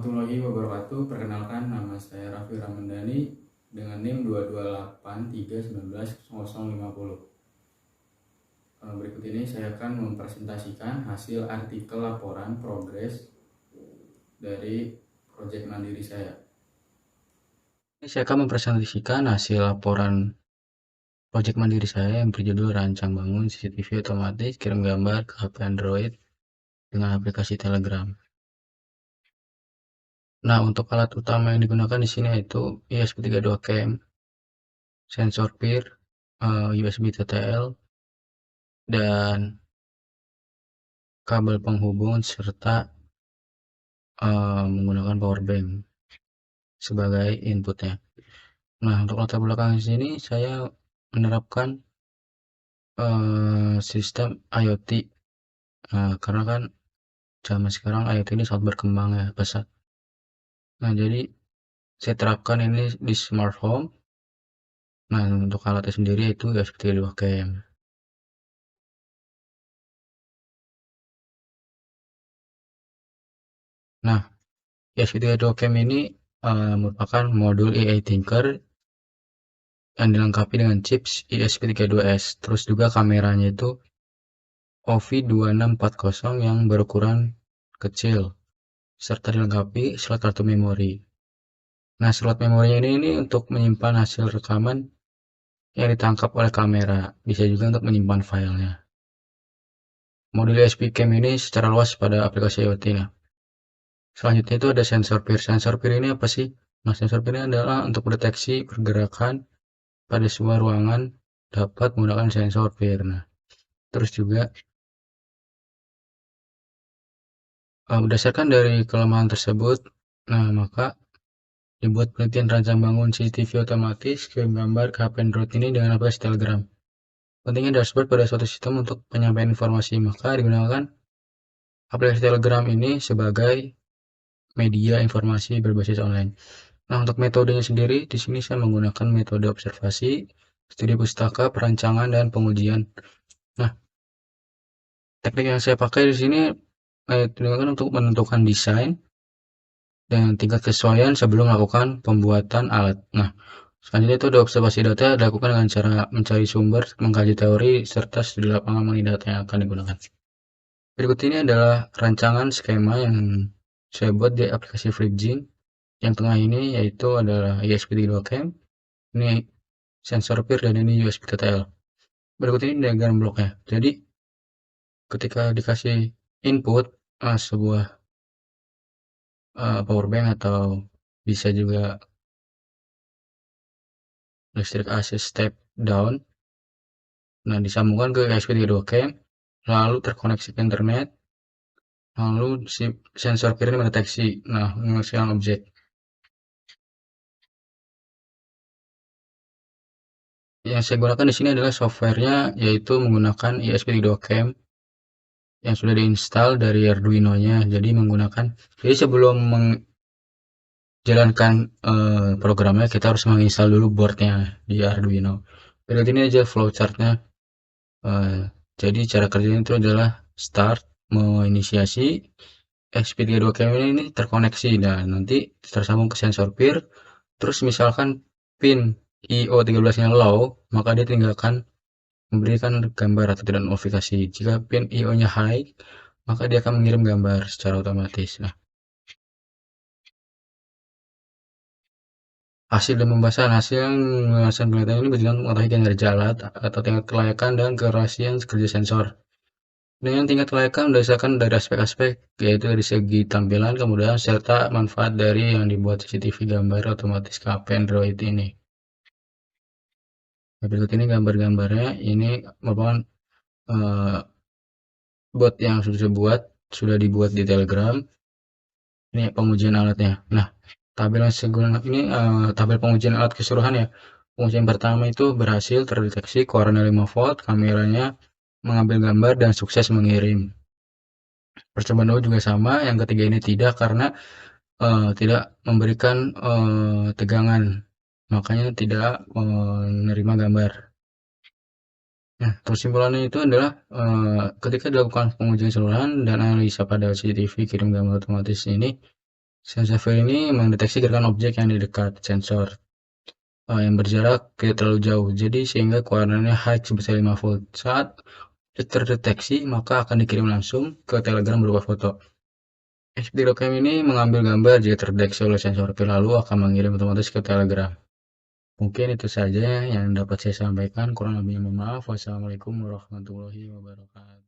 warahmatullahi wabarakatuh. Perkenalkan, nama saya Raffi Ramandani dengan NIM 228319050. Berikut ini saya akan mempresentasikan hasil artikel laporan progres dari proyek mandiri saya. Ini saya akan mempresentasikan hasil laporan proyek mandiri saya yang berjudul Rancang Bangun CCTV Otomatis Kirim Gambar ke HP Android dengan aplikasi Telegram. Nah, untuk alat utama yang digunakan di sini yaitu ESP32 cam, sensor PIR, USB TTL, dan kabel penghubung serta menggunakan power bank sebagai inputnya. Nah, untuk latar belakang di sini saya menerapkan sistem IoT, karena kan zaman sekarang IoT ini sangat berkembang ya, pesat. Nah, jadi saya terapkan ini di smart home. Nah, untuk alatnya sendiri itu ESP32 cam. Nah, ESP32 cam ini merupakan modul AI Thinker yang dilengkapi dengan chips ESP32S. Terus juga kameranya itu OV2640 yang berukuran kecil, serta dilengkapi slot kartu memori. Nah, slot memorinya ini untuk menyimpan hasil rekaman yang ditangkap oleh kamera, bisa juga untuk menyimpan filenya. Modul ESP Cam ini secara luas pada aplikasi IoT. Nah, selanjutnya itu ada sensor PIR. Sensor PIR ini apa sih? Nah, sensor PIR ini adalah untuk mendeteksi pergerakan pada sebuah ruangan dapat menggunakan sensor PIR. Nah, terus juga berdasarkan dari kelemahan tersebut, nah maka dibuat penelitian rancang bangun CCTV otomatis kirim gambar ke HP Android ini dengan aplikasi Telegram. Pentingnya dashboard pada suatu sistem untuk penyampaian informasi, maka digunakan aplikasi Telegram ini sebagai media informasi berbasis online. Nah, untuk metodenya sendiri, di sini saya menggunakan metode observasi, studi pustaka, perancangan, dan pengujian. Nah, teknik yang saya pakai di sini digunakan untuk menentukan desain dan tingkat kesesuaian sebelum melakukan pembuatan alat. Nah, selanjutnya itu ada observasi data dilakukan dengan cara mencari sumber, mengkaji teori, serta studi lapangan mengenai data yang akan digunakan. Berikut ini adalah rancangan skema yang saya buat di aplikasi FlipGene. Yang tengah ini yaitu adalah ESP32 cam, ini sensor PIR, dan ini USB TTL. Berikut ini diagram bloknya. Jadi ketika dikasih input sebuah power bank atau bisa juga listrik AC step down, nah disambungkan ke ESP32 cam, lalu terkoneksi ke internet, lalu si sensor PIR ini mendeteksi, nah menghasilkan objek. Yang saya gunakan di sini adalah softwarenya, yaitu menggunakan ESP32 cam yang sudah diinstal dari Arduino-nya. Jadi sebelum menjalankan programnya, kita harus menginstal dulu boardnya di Arduino. Berikut ini aja flowchartnya. Jadi cara kerjanya itu adalah start, menginisiasi ESP32 cam ini terkoneksi dan nanti tersambung ke sensor PIR. Terus misalkan pin IO13-nya low, maka dia tinggal akan memberikan gambar atau tidak notifikasi. Jika pin IO-nya high, maka dia akan mengirim gambar secara otomatis. Nah, hasil penelitian ini bergantung mengetahui kinerja alat atau tingkat kelayakan dan kerahasiaan kerja sensor. Dengan tingkat kelayakan berdasarkan dari aspek-aspek, yaitu dari segi tampilan, kemudahan, serta manfaat dari yang dibuat CCTV gambar otomatis ke HP Android ini. Nah, berikut ini gambar-gambarnya. Ini merupakan bot yang sudah dibuat di Telegram. Ini pengujian alatnya. Nah, tabel yang saya ini tabel pengujian alat keseluruhan ya. Pengujian pertama itu berhasil terdeteksi keluarannya 5 volt, kameranya mengambil gambar dan sukses mengirim. Percobaan kedua juga sama, yang ketiga ini tidak karena tidak memberikan tegangan, makanya tidak menerima gambar. Nah, kesimpulannya itu adalah ketika dilakukan pengujian keseluruhan dan analisa pada CCTV kirim gambar otomatis ini, Sensor field ini mendeteksi gerakan objek yang di dekat sensor yang berjarak tidak terlalu jauh, jadi sehingga keluarannya high sebesar 5 volt. Saat terdeteksi, maka akan dikirim langsung ke Telegram berupa foto. SPDROCam ini mengambil gambar jika terdeteksi oleh sensor field, lalu akan mengirim otomatis ke Telegram. Mungkin itu saja yang dapat saya sampaikan, kurang lebihnya mohon maaf. Wassalamualaikum warahmatullahi wabarakatuh.